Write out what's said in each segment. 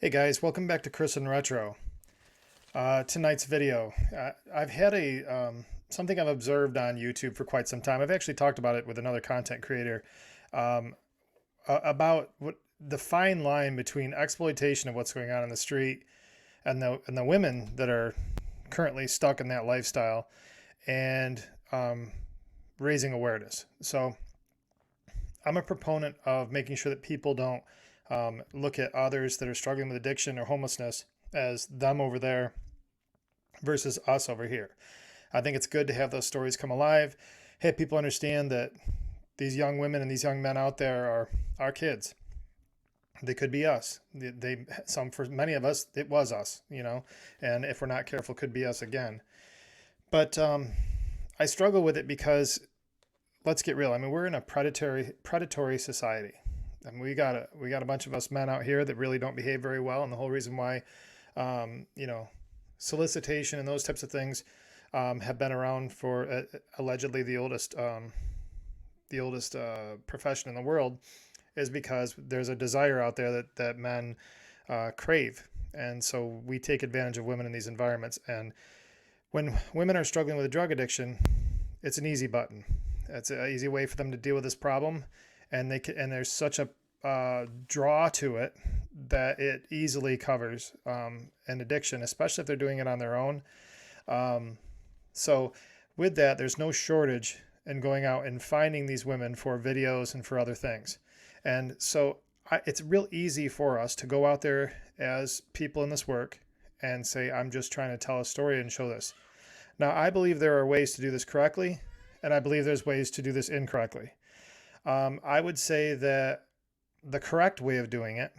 Hey guys, welcome back to Chris and Retro. Tonight's video. I've had something I've observed on YouTube for quite some time. I've actually talked about it with another content creator um, about what the fine line between exploitation of what's going on in the street and the women that are currently stuck in that lifestyle and raising awareness. So I'm a proponent of making sure that people don't look at others that are struggling with addiction or homelessness as them over there versus us over here. I think it's good to have those stories come alive. Hey, people understand that these young women and these young men out there are our kids. They could be us. For many of us, it was us, and if we're not careful, could be us again. But I struggle with it because let's get real. I mean, we're in a predatory society. I mean, we got a bunch of us men out here that really don't behave very well, and the whole reason why, solicitation and those types of things have been around for allegedly the oldest profession in the world is because there's a desire out there that men crave, and so we take advantage of women in these environments. And when women are struggling with a drug addiction, it's an easy button. It's an easy way for them to deal with this problem, and there's such a draw to it that it easily covers an addiction, especially if they're doing it on their own. So with that, there's no shortage in going out and finding these women for videos and for other things. And so it's real easy for us to go out there as people in this work and say, I'm just trying to tell a story and show this. Now, I believe there are ways to do this correctly, and I believe there's ways to do this incorrectly. I would say that the correct way of doing it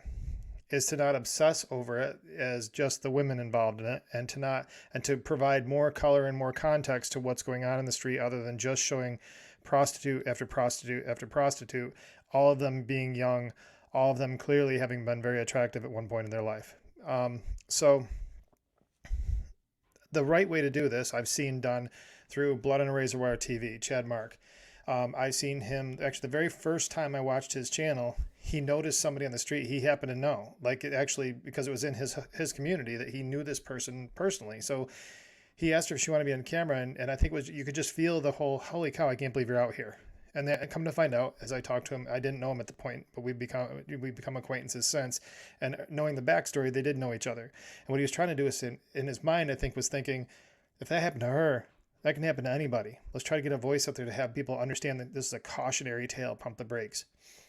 is to not obsess over it as just the women involved in it, and to provide more color and more context to what's going on in the street, other than just showing prostitute after prostitute after prostitute, all of them being young, all of them clearly having been very attractive at one point in their life. So the right way to do this, I've seen done through Blood on a Razor Wire TV, Chad Mark. I've seen him, actually, the very first time I watched his channel, he noticed somebody on the street he happened to know. Like, it actually, because it was in his community, that he knew this person personally. So he asked her if she wanted to be on camera, and I think you could just feel the whole, holy cow, I can't believe you're out here. And then come to find out, as I talked to him, I didn't know him at the point, but we've become acquaintances since. And knowing the backstory, they did know each other. And what he was trying to do is, in his mind, I think, was thinking, if that happened to her, that can happen to anybody. Let's try to get a voice up there to have people understand that this is a cautionary tale. Pump the brakes.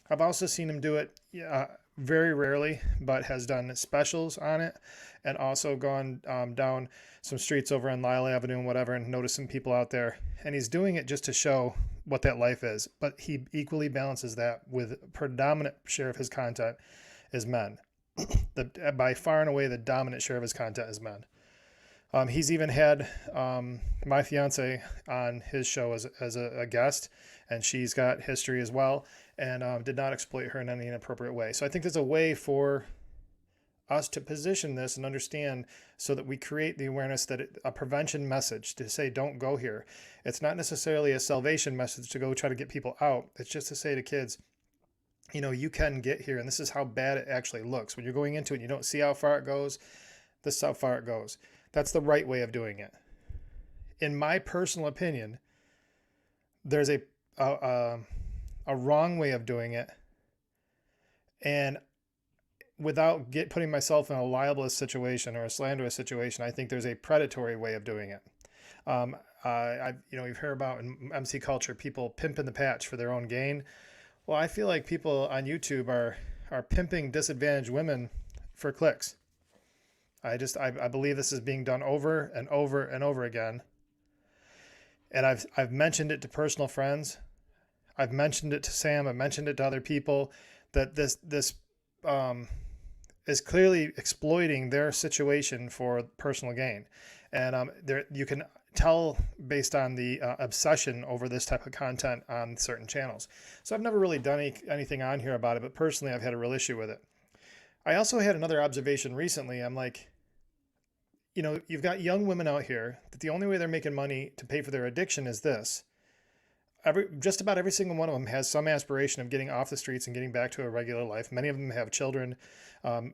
I've also seen him do it very rarely, but has done specials on it, and also gone down some streets over on Lyle Avenue and whatever, and noticed some people out there. And he's doing it just to show what that life is. But he equally balances that with a predominant share of his content is men. By far and away, the dominant share of his content is men. He's even had my fiance on his show as a guest, and she's got history as well, and did not exploit her in any inappropriate way. So I think there's a way for us to position this and understand, so that we create the awareness that a prevention message to say, don't go here. It's not necessarily a salvation message to go try to get people out. It's just to say to kids, you can get here, and this is how bad it actually looks. When you're going into it and you don't see how far it goes, this is how far it goes. That's the right way of doing it. In my personal opinion, there's a wrong way of doing it, and without putting myself in a libelous situation or a slanderous situation, I think there's a predatory way of doing it. You've heard about in MC culture people pimping the patch for their own gain. Well, I feel like people on YouTube are pimping disadvantaged women for clicks. I believe this is being done over and over and over again. And I've mentioned it to personal friends. I've mentioned it to Sam. I've mentioned it to other people, that this is clearly exploiting their situation for personal gain. And you can tell based on the obsession over this type of content on certain channels. So I've never really done anything on here about it, but personally I've had a real issue with it. I also had another observation recently. I'm like, you've got young women out here that the only way they're making money to pay for their addiction is this. just about every single one of them has some aspiration of getting off the streets and getting back to a regular life. Many of them have children.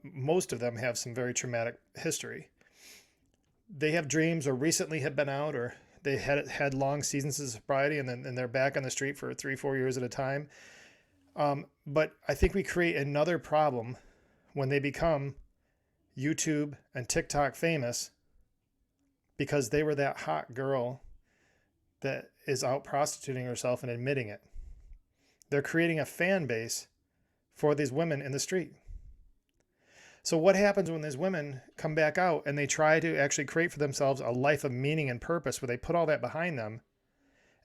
Most of them have some very traumatic history. They have dreams, or recently have been out, or they had long seasons of sobriety, and they're back on the street for 3-4 years at a time. But I think we create another problem when they become YouTube and TikTok famous because they were that hot girl that is out prostituting herself and admitting it. They're creating a fan base for these women in the street. So what happens when these women come back out and they try to actually create for themselves a life of meaning and purpose where they put all that behind them,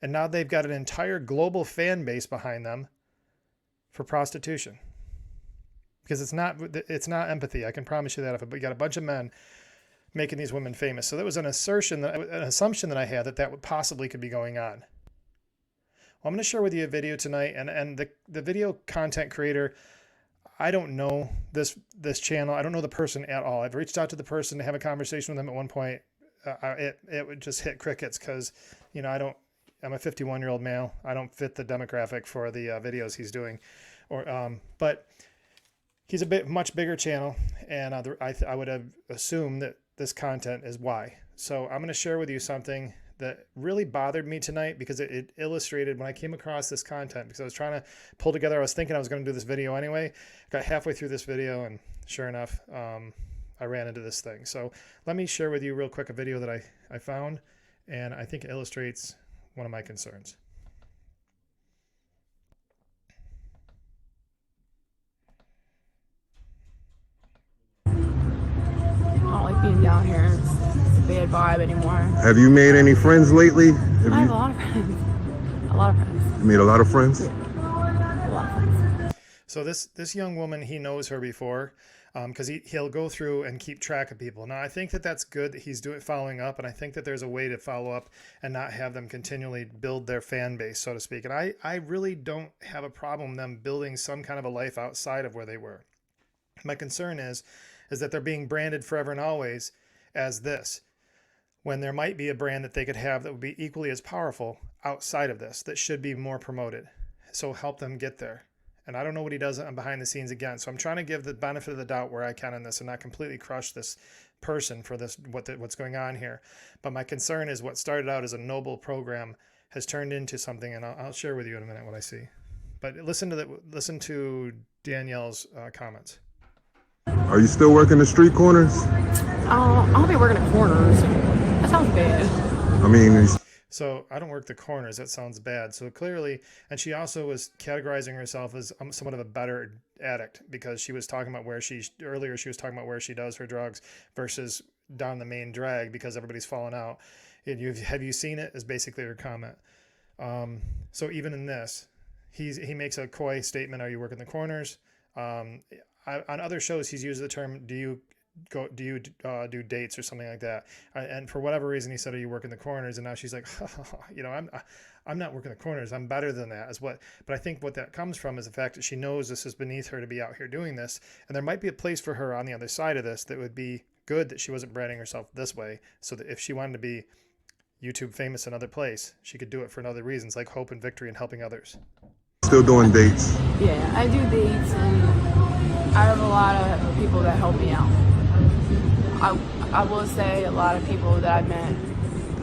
and now they've got an entire global fan base behind them for prostitution? Because it's not empathy, I can promise you that. But you got a bunch of men making these women famous. So that was an assumption that I had that possibly could be going on. Well, I'm going to share with you a video tonight, and the video content creator, I don't know this channel. I don't know the person at all. I've reached out to the person to have a conversation with them at one point. It would just hit crickets because, I'm a 51-year-old male. I don't fit the demographic for the videos he's doing, but he's a much bigger channel, and I would have assumed that this content is why. So I'm going to share with you something that really bothered me tonight because it illustrated when I came across this content, because I was trying to pull together. I was thinking I was going to do this video anyway. Got halfway through this video, and sure enough, I ran into this thing. So let me share with you real quick a video that I found, and I think it illustrates one of my concerns. I don't like being down here. It's a bad vibe anymore. Have you made any friends lately? I have a lot of friends. A lot of friends. You made a lot of friends? Yeah. A lot of friends. So this young woman, he knows her before, because he'll go through and keep track of people. Now, I think that's good that he's following up, and I think that there's a way to follow up and not have them continually build their fan base, so to speak. And I really don't have a problem them building some kind of a life outside of where they were. My concern is that they're being branded forever and always as this, when there might be a brand that they could have that would be equally as powerful outside of this, that should be more promoted. So help them get there. And I don't know what he does behind the scenes again. So I'm trying to give the benefit of the doubt where I can in this and not completely crush this person for what's going on here. But my concern is what started out as a noble program has turned into something, and I'll share with you in a minute what I see. But listen to Danielle's comments. Are you still working the street corners? I'll be working at corners. That sounds bad. I mean, So I don't work the corners. That sounds bad. So clearly, and she also was categorizing herself as somewhat of a better addict, because she was talking about earlier she was talking about where she does her drugs versus down the main drag because everybody's falling out. And have you seen it is basically her comment. So even in this, he makes a coy statement. Are you working the corners? On other shows, he's used the term, do you do dates or something like that? And for whatever reason, he said, are you working the corners? And now she's like, I'm not working the corners. I'm better than that. But I think what that comes from is the fact that she knows this is beneath her to be out here doing this. And there might be a place for her on the other side of this that would be good, that she wasn't branding herself this way. So that if she wanted to be YouTube famous in another place, she could do it for other reasons, like hope and victory and helping others. still doing dates? Yeah, I do dates, and I have a lot of people that help me out. I will say a lot of people that I've met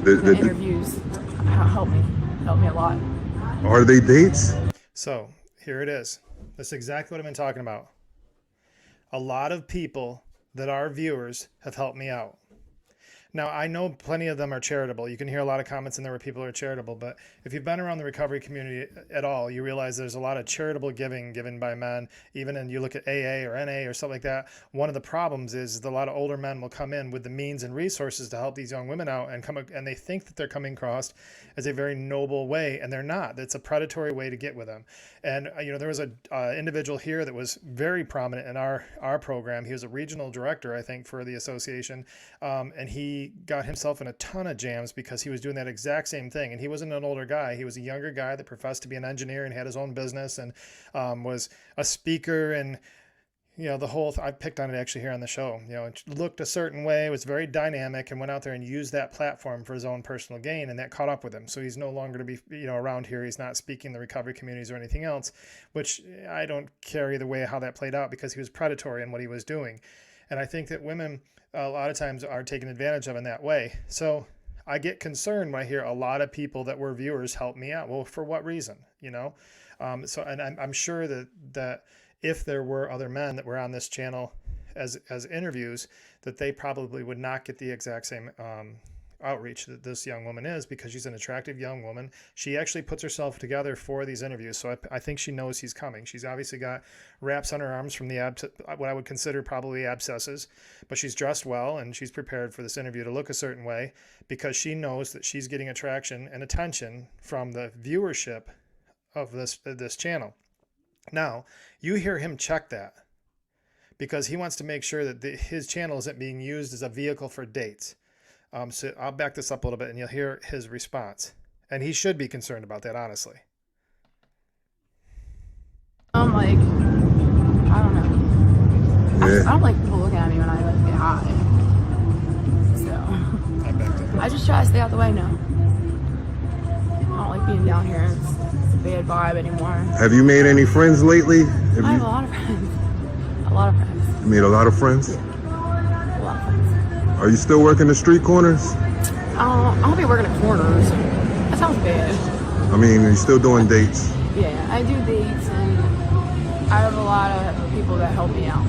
in the interviews help me a lot. Are they dates? So here it is. That's exactly what I've been talking about. A lot of people that are viewers have helped me out. Now, I know plenty of them are charitable. You can hear a lot of comments in there where people are charitable, but if you've been around the recovery community at all, you realize there's a lot of charitable giving given by men. Even when you look at AA or NA or something like that, one of the problems is that a lot of older men will come in with the means and resources to help these young women out, and they think that they're coming across as a very noble way, and they're not. It's a predatory way to get with them. And there was an individual here that was very prominent in our program. He was a regional director, I think, for the association, and he got himself in a ton of jams because he was doing that exact same thing. And he wasn't an older guy. He was a younger guy that professed to be an engineer and had his own business and was a speaker. And the whole, I picked on it actually here on the show, it looked a certain way, was very dynamic, and went out there and used that platform for his own personal gain, and that caught up with him. So he's no longer to be, around here. He's not speaking the recovery communities or anything else, which I don't care either way how that played out, because he was predatory in what he was doing. And I think that women a lot of times are taken advantage of in that way. So I get concerned when I hear a lot of people that were viewers help me out. Well, for what reason, So, and I'm sure that if there were other men that were on this channel as interviews, that they probably would not get the exact same outreach that this young woman is, because she's an attractive young woman. She actually puts herself together for these interviews. So I think she knows he's coming. She's obviously got wraps on her arms from what I would consider probably abscesses, but she's dressed well and she's prepared for this interview to look a certain way, because she knows that she's getting attraction and attention from the viewership of this channel. Now, you hear him check that, because he wants to make sure that his channel isn't being used as a vehicle for dates. So I'll back this up a little bit and you'll hear his response. And he should be concerned about that, honestly. Like, I don't know. Yeah. I don't like people looking at me when I get high. So I backed up. I just try to stay out the way now. I don't like being down here. It's a bad vibe anymore. Have you made any friends lately? I have a lot of friends. A lot of friends. You made a lot of friends? A lot of friends. Are you still working the street corners? I'll be working at corners. That sounds bad. I mean, are you still doing dates? Yeah, I do dates, and I have a lot of people that help me out.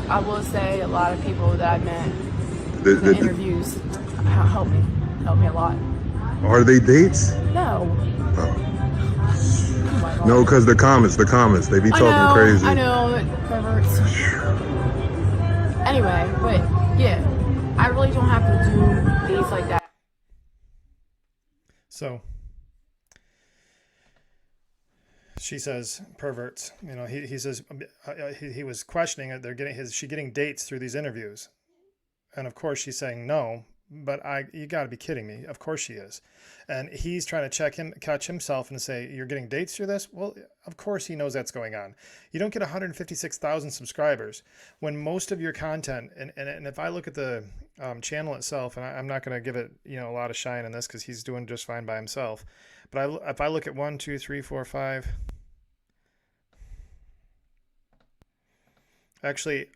I will say a lot of people that I met in interviews help me a lot. Are they dates? No. Oh my God. No, because the comments, they be talking crazy. I know, perverts. Anyway, but yeah, I really don't have to do dates like that. So she says perverts. He says he was questioning it. Is she getting dates through these interviews? And of course she's saying no. But you got to be kidding me. Of course she is. And he's trying to catch himself and say, you're getting dates through this? Well, of course he knows that's going on. You don't get 156,000 subscribers when most of your content, and if I look at the channel itself, and I'm not going to give it a lot of shine in this because he's doing just fine by himself. But if I look at 1, 2, 3, 4, 5, actually,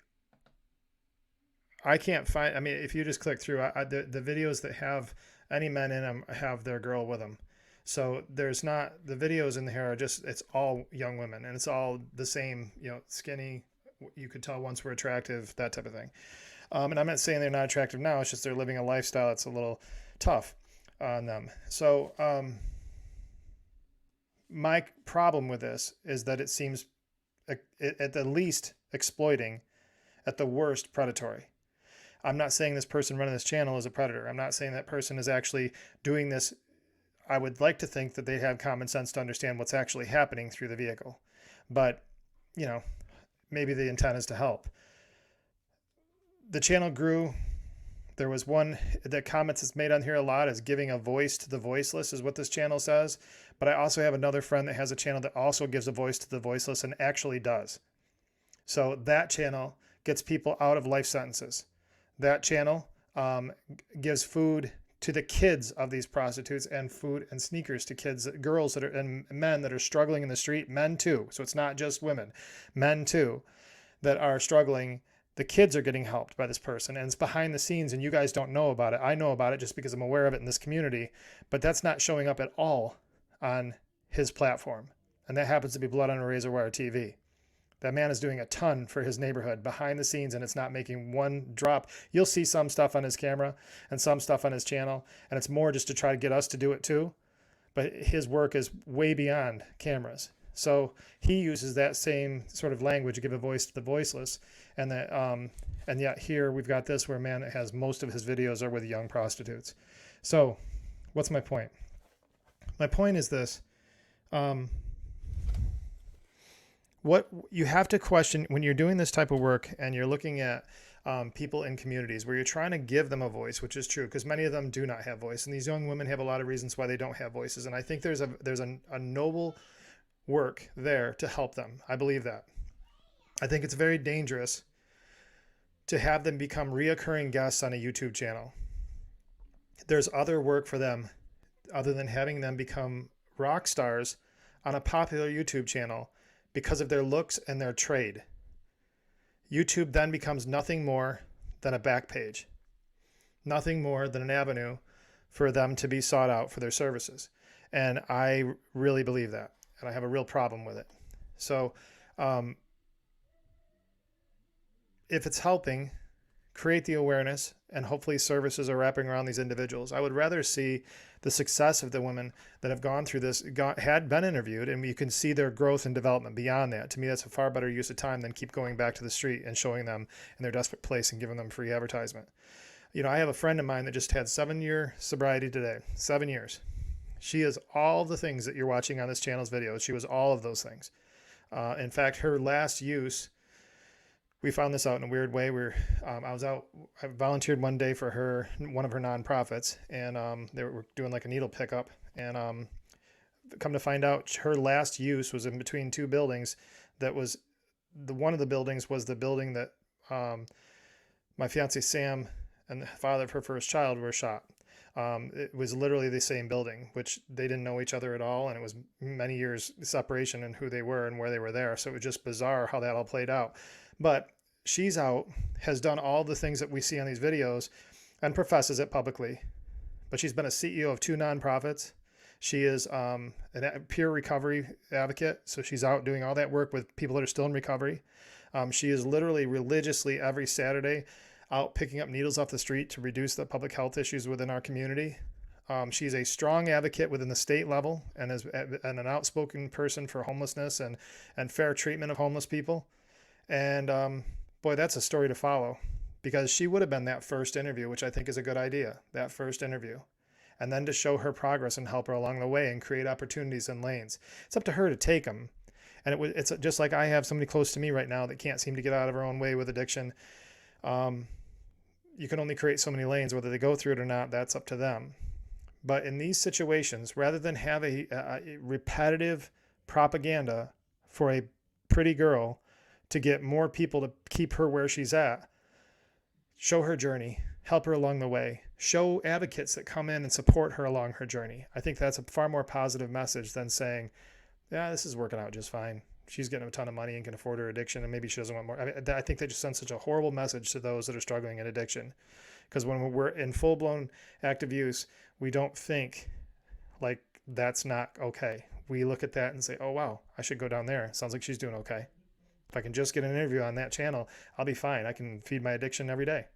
I can't find, if you just click through, the videos that have any men in them have their girl with them. So there's not, the videos in here are just, it's all young women, and it's all the same, skinny, you could tell once were attractive, that type of thing. And I'm not saying they're not attractive now, it's just they're living a lifestyle that's a little tough on them. So my problem with this is that it seems at the least exploiting, at the worst predatory. I'm not saying this person running this channel is a predator. I'm not saying that person is actually doing this. I would like to think that they have common sense to understand what's actually happening through the vehicle. But, maybe the intent is to help. The channel grew. There was one, the comments that's made on here a lot is giving a voice to the voiceless is what this channel says. But I also have another friend that has a channel that also gives a voice to the voiceless and actually does. So that channel gets people out of life sentences. That channel gives food to the kids of these prostitutes, and food and sneakers to girls and men that are struggling in the street, men too. So it's not just women, men too, that are struggling. The kids are getting helped by this person, and it's behind the scenes, and you guys don't know about it. I know about it just because I'm aware of it in this community, but that's not showing up at all on his platform. And that happens to be Blood on a Razor Wire TV. That man is doing a ton for his neighborhood behind the scenes, and it's not making one drop. You'll see some stuff on his camera and some stuff on his channel, and it's more just to try to get us to do it too. But his work is way beyond cameras. So he uses that same sort of language to give a voice to the voiceless. And yet here we've got this where a man that has most of his videos are with young prostitutes. So what's my point? My point is this. What you have to question when you're doing this type of work and you're looking at people in communities where you're trying to give them a voice, which is true because many of them do not have voice, and these young women have a lot of reasons why they don't have voices. And I think there's a noble work there to help them. I believe that. I think it's very dangerous to have them become reoccurring guests on a YouTube channel. There's other work for them other than having them become rock stars on a popular YouTube channel because of their looks and their trade. YouTube then becomes nothing more than a back page, nothing more than an avenue for them to be sought out for their services. And I really believe that, and I have a real problem with it. So if it's helping create the awareness and hopefully services are wrapping around these individuals, I would rather see the success of the women that have gone through this, had been interviewed, and you can see their growth and development beyond that. To me, that's a far better use of time than keep going back to the street and showing them in their desperate place and giving them free advertisement. You know, I have a friend of mine that just had 7-year sobriety today. 7 years. She is all the things that you're watching on this channel's videos. She was all of those things. In fact, her last use, we found this out in a weird way. I volunteered one day for her, one of her nonprofits, and they were doing like a needle pickup. And come to find out, her last use was in between two buildings. That was one of the buildings was the building that my fiance Sam and the father of her first child were shot. It was literally the same building, which they didn't know each other at all. And it was many years separation in who they were and where they were there. So it was just bizarre how that all played out. But she's out, has done all the things that we see on these videos and professes it publicly. But she's been a CEO of 2 nonprofits. She is a peer recovery advocate. So she's out doing all that work with people that are still in recovery. She is literally religiously every Saturday out picking up needles off the street to reduce the public health issues within our community. She's a strong advocate within the state level and is an outspoken person for homelessness and fair treatment of homeless people. And boy, that's a story to follow, because she would have been that first interview, which I think is a good idea, that first interview. And then to show her progress and help her along the way and create opportunities and lanes. It's up to her to take them. And it's just like I have somebody close to me right now that can't seem to get out of her own way with addiction. You can only create so many lanes. Whether they go through it or not, that's up to them. But in these situations, rather than have a repetitive propaganda for a pretty girl to get more people to keep her where she's at, show her journey, help her along the way, show advocates that come in and support her along her journey. I think that's a far more positive message than saying, yeah, this is working out just fine. She's getting a ton of money and can afford her addiction, and maybe she doesn't want more. I think they just send such a horrible message to those that are struggling in addiction. Because when we're in full-blown active use, we don't think like that's not okay. We look at that and say, oh, wow, I should go down there. Sounds like she's doing okay. If I can just get an interview on that channel, I'll be fine. I can feed my addiction every day.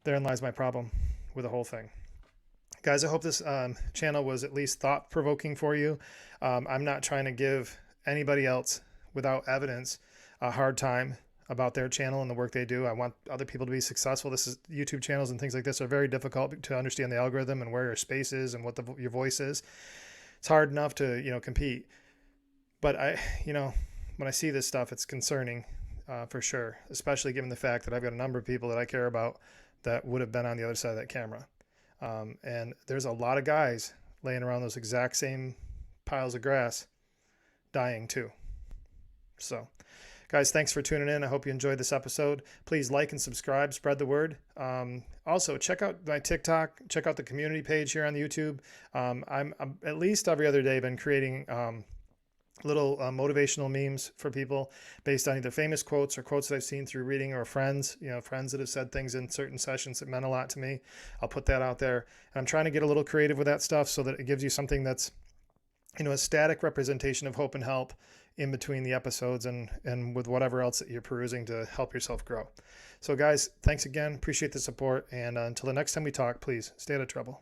Therein lies my problem with the whole thing. Guys, I hope this channel was at least thought-provoking for you. I'm not trying to give anybody else without evidence a hard time about their channel and the work they do. I want other people to be successful. YouTube channels and things like this are very difficult to understand the algorithm and where your space is and what your voice is. It's hard enough to compete. But when I see this stuff, it's concerning for sure, especially given the fact that I've got a number of people that I care about that would have been on the other side of that camera. And there's a lot of guys laying around those exact same piles of grass dying too. So guys, thanks for tuning in. I hope you enjoyed this episode. Please like and subscribe, spread the word. Also check out my TikTok, check out the community page here on the YouTube. I'm at least every other day been creating little motivational memes for people based on either famous quotes or quotes that I've seen through reading or friends that have said things in certain sessions that meant a lot to me. I'll put that out there, and I'm trying to get a little creative with that stuff so that it gives you something that's a static representation of hope and help in between the episodes and with whatever else that you're perusing to help yourself grow. So guys, thanks again. Appreciate the support. And until the next time we talk, please stay out of trouble.